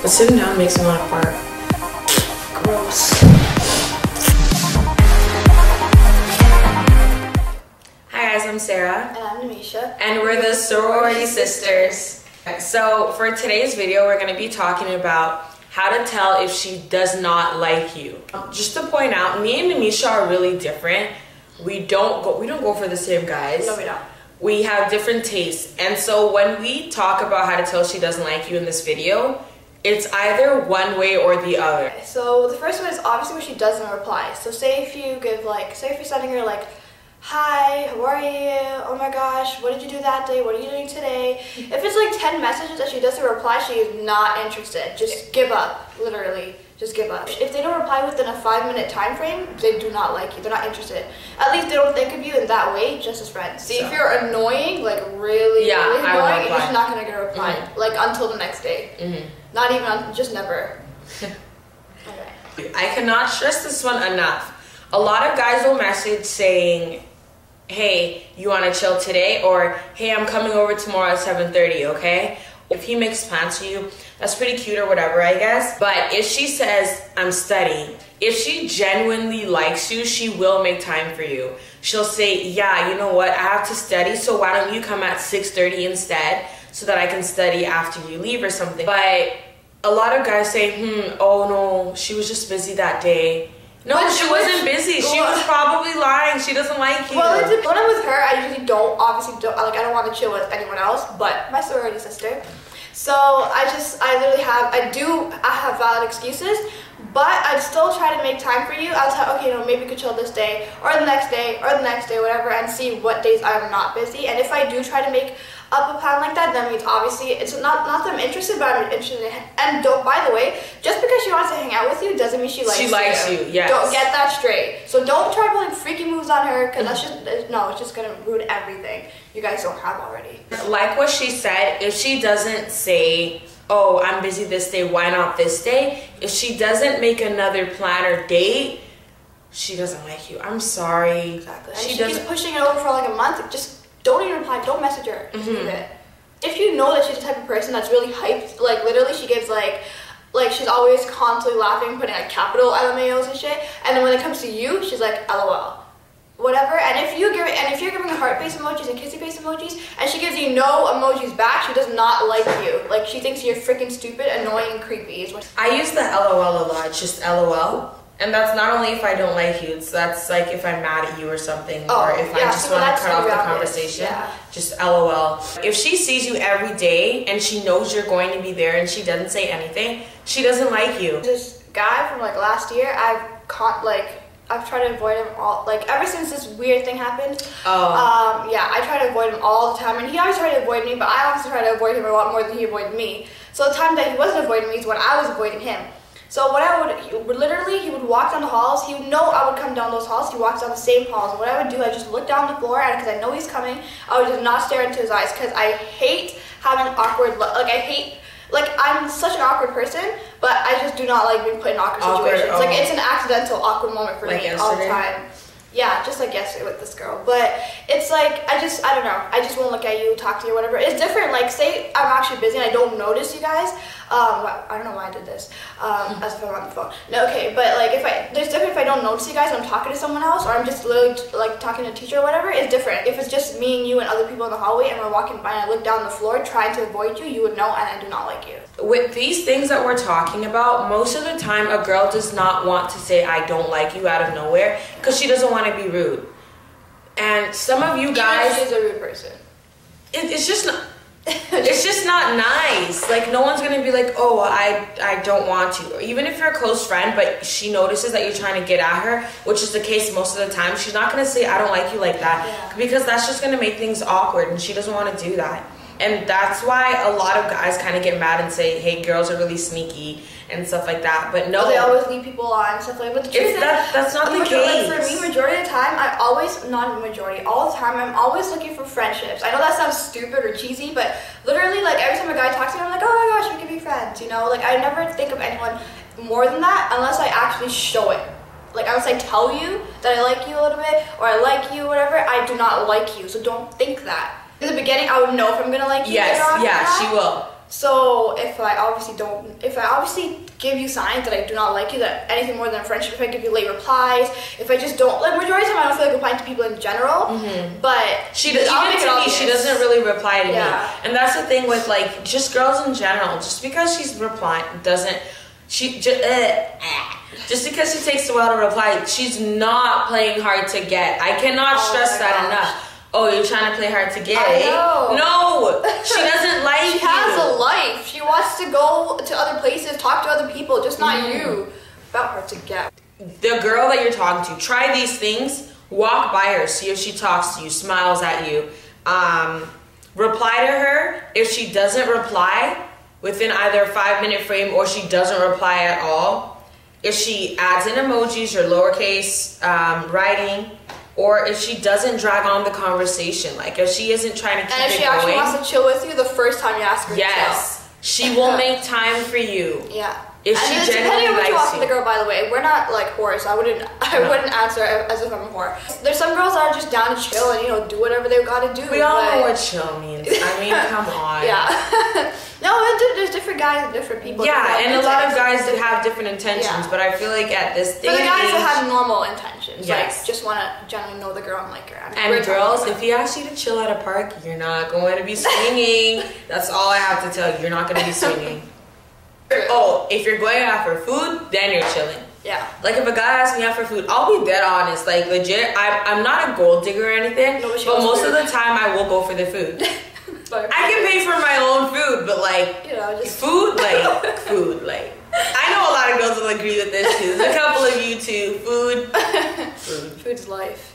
Sitting down makes me want to fart. Gross. Hi guys, I'm Sarah. And I'm Namisha. And we're the Sorority Sisters. So for today's video, we're going to be talking about how to tell if she does not like you. Just to point out, me and Namisha are really different. We don't go for the same guys. No, we don't. We have different tastes. And so when we talk about how to tell she doesn't like you in this video, it's either one way or the other. Okay, so the first one is obviously when she doesn't reply. So say if you give say if you're sending her like, hi, how are you? Oh my gosh, what did you do that day? What are you doing today? If it's like 10 messages that she doesn't reply, she is not interested. Just give up, literally. Just give up. If they don't reply within a 5-minute time frame, they do not like you. They're not interested. At least they don't think of you in that way, just as friends. See, if you're annoying, like really annoying, you're just not gonna get a reply. Like until the next day. Not even just never. Okay. I cannot stress this one enough. A lot of guys will message saying, hey, you want to chill today? Or, hey, I'm coming over tomorrow at 7:30, okay? If he makes plans for you, that's pretty cute or whatever, I guess. But if she says, I'm studying, if she genuinely likes you, she will make time for you. She'll say, yeah, you know what? I have to study, so why don't you come at 6:30 instead so that I can study after you leave or something. But a lot of guys say, oh no, she was just busy that day. No, she wasn't busy. She was probably lying. She doesn't like you. Well, when I'm with her, I usually obviously don't, I don't want to chill with anyone else, but my sorority sister. So I have valid excuses, but I'd still try to make time for you. I'll tell, okay, no, maybe we could chill this day, or the next day, or the next day, whatever, and see what days I'm not busy. And if I do try to make up a plan like that, then means obviously it's not that I'm interested, but I'm interested in it. And by the way, just because she wants to hang out with you doesn't mean she likes you. She likes you, yes. Don't get that straight. So don't try pulling freaky moves on her, because that's just, no, it's just gonna ruin everything you guys don't have already. Like what she said, if she doesn't say, oh, I'm busy this day, why not this day? If she doesn't make another plan or date, she doesn't like you. I'm sorry. Exactly. And she keeps pushing it over for like a month. Just don't even reply. Don't message her. Just leave it. If you know that she's the type of person that's really hyped, like literally she gives like she's always constantly laughing, putting like capital LMAOs and shit, and then when it comes to you, she's like LOL. Whatever. And if you're giving her heart face emojis and kissy face emojis, and she gives you no emojis back, she does not like you. Like she thinks you're freaking stupid, annoying, and creepy. Is what I use the LOL a lot. It's just LOL. And that's not only if I don't like you, that's like if I'm mad at you or something, or if I just want to cut off the conversation, just LOL. If she sees you every day and she knows you're going to be there and she doesn't say anything, she doesn't like you. This guy from like last year, I've tried to avoid him all, like ever since this weird thing happened. Yeah, I try to avoid him all the time, and he always tried to avoid me, but I also try to avoid him a lot more than he avoided me. So the time that he wasn't avoiding me is when I was avoiding him. So what he would walk down the halls. He would know I would come down those halls. He walks down the same halls. And what I would do, I just look down the floor, and because I know he's coming, I would just not stare into his eyes, because I hate having awkward, I'm such an awkward person, but I just do not like being put in awkward situations. Like it's an accidental awkward moment for me all the time. Yeah, just like yesterday with this girl. But it's like, I don't know. I just won't look at you, talk to you, whatever. It's different. Like, say I'm actually busy and I don't notice you guys. I don't know why I did this. As if I'm on the phone. No, okay. But like, there's different if I don't notice you guys and I'm talking to someone else, or I'm just literally like talking to a teacher or whatever. It's different. If it's just me and you and other people in the hallway and we're walking by and I look down the floor trying to avoid you, you would know, and I do not like you. With these things that we're talking about, most of the time a girl does not want to say I don't like you out of nowhere because she doesn't want to be rude. And some of you guys, she's a rude person. It's just not. It's just not nice. Like no one's gonna be like, oh, I don't want to. Or even if you're a close friend, but she notices that you're trying to get at her, which is the case most of the time, she's not gonna say I don't like you like that, because that's just gonna make things awkward, and she doesn't want to do that. And that's why a lot of guys kind of get mad and say, hey, girls are really sneaky and stuff like that. But no. They always lead people on and stuff like that. But the truth is, that's not the case. Like for me, majority of the time, all the time, I'm always looking for friendships. I know that sounds stupid or cheesy, but literally, like, every time a guy talks to me, I'm like, oh my gosh, we can be friends, you know? Like, I never think of anyone more than that unless I actually show it. Like, unless I tell you that I like you a little bit, or I like you, whatever, I do not like you, so don't think that. In the beginning, I would know if I'm gonna like you. Yes, yeah, she will. So if I obviously give you signs that I do not like you, that anything more than a friendship, if I give you late replies, if I just don't, like majority of the time I don't feel like replying to people in general, but she does, even to me, she doesn't really reply to me. And that's the thing with like just girls in general. Just because she's replying doesn't, just because she takes a while to reply, she's not playing hard to get. I cannot stress that enough. Oh, you're trying to play hard to get, I know. No, she doesn't like you. She has a life. She wants to go to other places, talk to other people, just not you. About hard to get. The girl that you're talking to, try these things. Walk by her, see if she talks to you, smiles at you. Reply to her. If she doesn't reply within either a 5-minute frame or she doesn't reply at all, if she adds in emojis or lowercase writing, or if she doesn't drag on the conversation, like if she isn't trying to keep it going. And if she actually wants to chill with you the first time you ask her to chill. She will make time for you. Yeah. If she genuinely likes you. Depending on what you ask the girl, by the way, we're not like whores. I wouldn't answer as if I'm a whore. There's some girls that are just down to chill and do whatever they've got to do. We all know what chill means. I mean, come on. Yeah. No, there's different guys and different people. Yeah, and a lot of guys have different intentions, but I feel like at this day, for the guys that have normal intentions, yes, like just want to generally know the girl and like her. And girls, if he asks you to chill at a park, you're not going to be swinging. That's all I have to tell you. You're not going to be swinging. Oh, if you're going out for food, then you're chilling. Yeah. Like if a guy asks me out for food, I'll be dead honest. Like legit, I'm not a gold digger or anything, but most of the time I will go for the food. I can pay for my own food, but like just food, like food, like I know a lot of girls will agree with this too. There's a couple of you too. Food's life.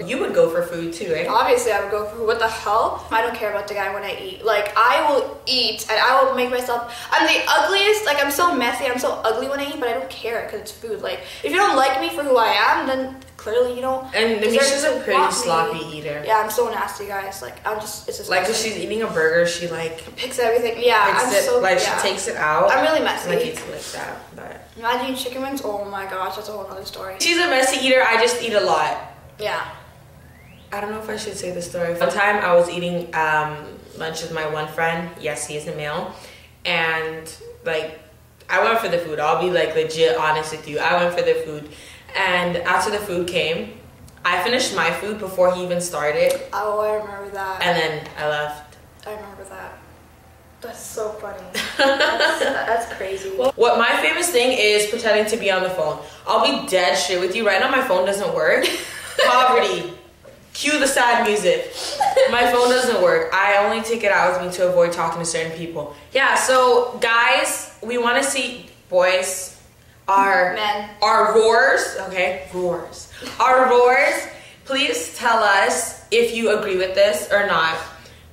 You would go for food too, right? Obviously, I would go for food. What the hell? I don't care about the guy when I eat. Like, I will eat and I will make myself. I'm the ugliest. Like, I'm so messy. I'm so ugly when I eat, but I don't care because it's food. Like, if you don't like me for who I am, then clearly you don't. And Misha's a pretty sloppy eater. Yeah, I'm so nasty, guys. Like, it's just like if she's eating a burger, she like picks everything. Yeah, she takes it out. I'm really messy. Like eats it like that. But imagine eating chicken wings. Oh my gosh, that's a whole other story. She's a messy eater. I just eat a lot. Yeah. I don't know if I should say the story. One time I was eating lunch with my one friend. Yes, he is a male. And like, I went for the food. I'll be like legit honest with you. I went for the food. And after the food came, I finished my food before he even started. Oh, I remember that. And then I left. I remember that. That's so funny. That's crazy. What my famous thing is pretending to be on the phone. I'll be dead shit with you. Right now my phone doesn't work. Poverty. Cue the sad music. My phone doesn't work. I only take it out with me to avoid talking to certain people. Yeah, so guys, we want to see boys, our roars, okay, roars. Our roars, please tell us if you agree with this or not.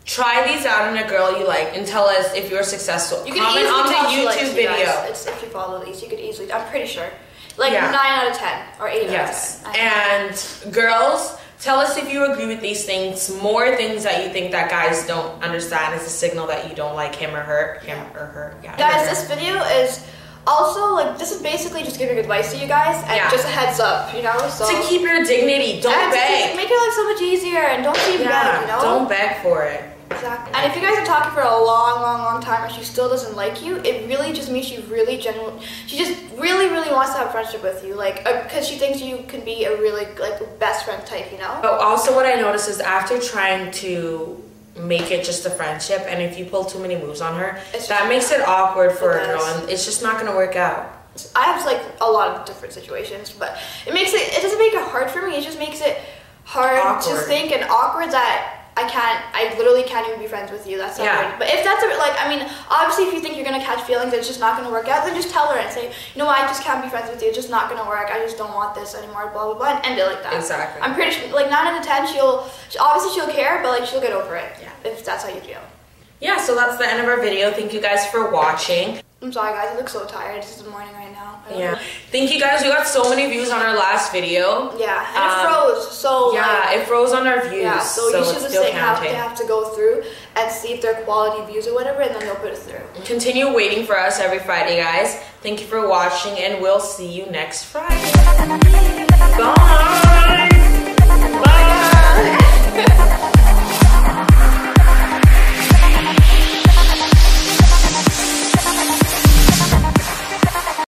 Try these out on a girl you like and tell us if you're successful. You can comment on the YouTube video. It's if you follow these, you could easily, I'm pretty sure. Like 9 out of 10 or 8 out of 10. And girls, tell us if you agree with these things. More things that you think that guys don't understand is a signal that you don't like him or her. Yeah. Guys, this video is also like, this is basically just giving advice to you guys and just a heads up, so to keep your dignity. Don't beg. Make your life so much easier and don't keep beg, Don't beg for it. Exactly. And if you guys are talking for a long time and she still doesn't like you, it really just means she just really wants to have a friendship with you, like because she thinks you can be a really like best friend type, But also what I noticed is after trying to make it just a friendship, and if you pull too many moves on her, that makes it awkward for a girl, and it's just not gonna work out. I have like a lot of different situations, but it doesn't make it hard for me. It just makes it hard to think and awkward that I literally can't even be friends with you. That's not weird. But if that's obviously if you think you're gonna catch feelings and it's just not gonna work out, then just tell her and say, I just can't be friends with you. It's just not gonna work. I just don't want this anymore. Blah blah blah, and end it like that. Exactly. I'm pretty sure, like 9 out of 10, she'll care, but like she'll get over it. Yeah. If that's how you feel. Yeah. So that's the end of our video. Thank you guys for watching. I'm sorry guys, I look so tired. It's the morning right now. Yeah. Thank you guys. We got so many views on our last video. Yeah, and it froze. So it froze on our views. Yeah, so you should just say how they have to go through and see if they're quality views or whatever, and then they'll put it through. Continue waiting for us every Friday, guys. Thank you for watching, and we'll see you next Friday. Bye.